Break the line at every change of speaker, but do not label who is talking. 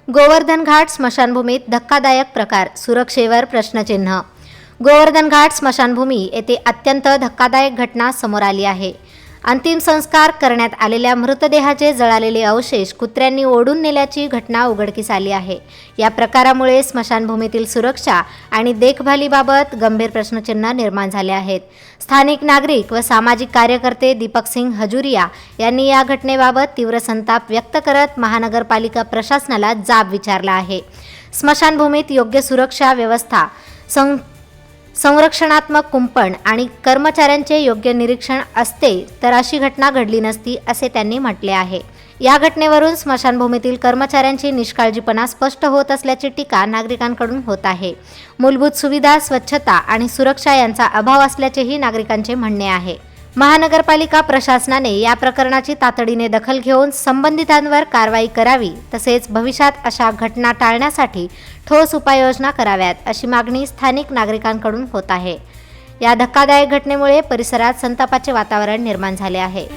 गोवर्धन घाट स्मशानभूमीत धक्कादायक प्रकार, सुरक्षेवर प्रश्नचिन्ह। गोवर्धन घाट स्मशानभूमी येथे अत्यंत धक्कादायक घटना समोर आली आहे। अंतिम संस्कार करण्यात आलेल्या मृतदेहाचे जळालेले अवशेष कुत्र्यांनी ओढून नेल्याची घटना उघडकीस आली आहे। या प्रकारामुळे स्मशानभूमीतील सुरक्षा आणि देखभालीबाबत गंभीर प्रश्नचिन्ह निर्माण झाले आहेत। स्थानिक नागरिक व सामाजिक कार्यकर्ते दीपक सिंग हजुरिया यांनी या घटनेबाबत तीव्र संताप व्यक्त करत महानगरपालिका प्रशासनाला जाब विचारला आहे। स्मशानभूमीत योग्य सुरक्षा व्यवस्था, संरक्षणात्मक कुंपण आणि कर्मचाऱ्यांचे योग्य निरीक्षण असते तर अशी घटना घडली नसती, असे त्यांनी म्हटले आहे। या घटनेवरून स्मशानभूमीतील कर्मचाऱ्यांची निष्काळजीपणा स्पष्ट होत असल्याची टीका नागरिकांकडून होत आहे। मूलभूत सुविधा, स्वच्छता आणि सुरक्षा यांचा अभाव असल्याचेही नागरिकांचे म्हणणे आहे। महानगरपालिका प्रशासनाने या प्रकरणाची तातडीने दखल घेऊन संबंधितांवर कारवाई करावी, तसेच भविष्यात अशा घटना टाळण्यासाठी ठोस उपाययोजना कराव्यात, अशी मागणी स्थानिक नागरिकांकडून होत आहे। या धक्कादायक घटनेमुळे परिसरात संतापाचे वातावरण निर्माण झाले आहे।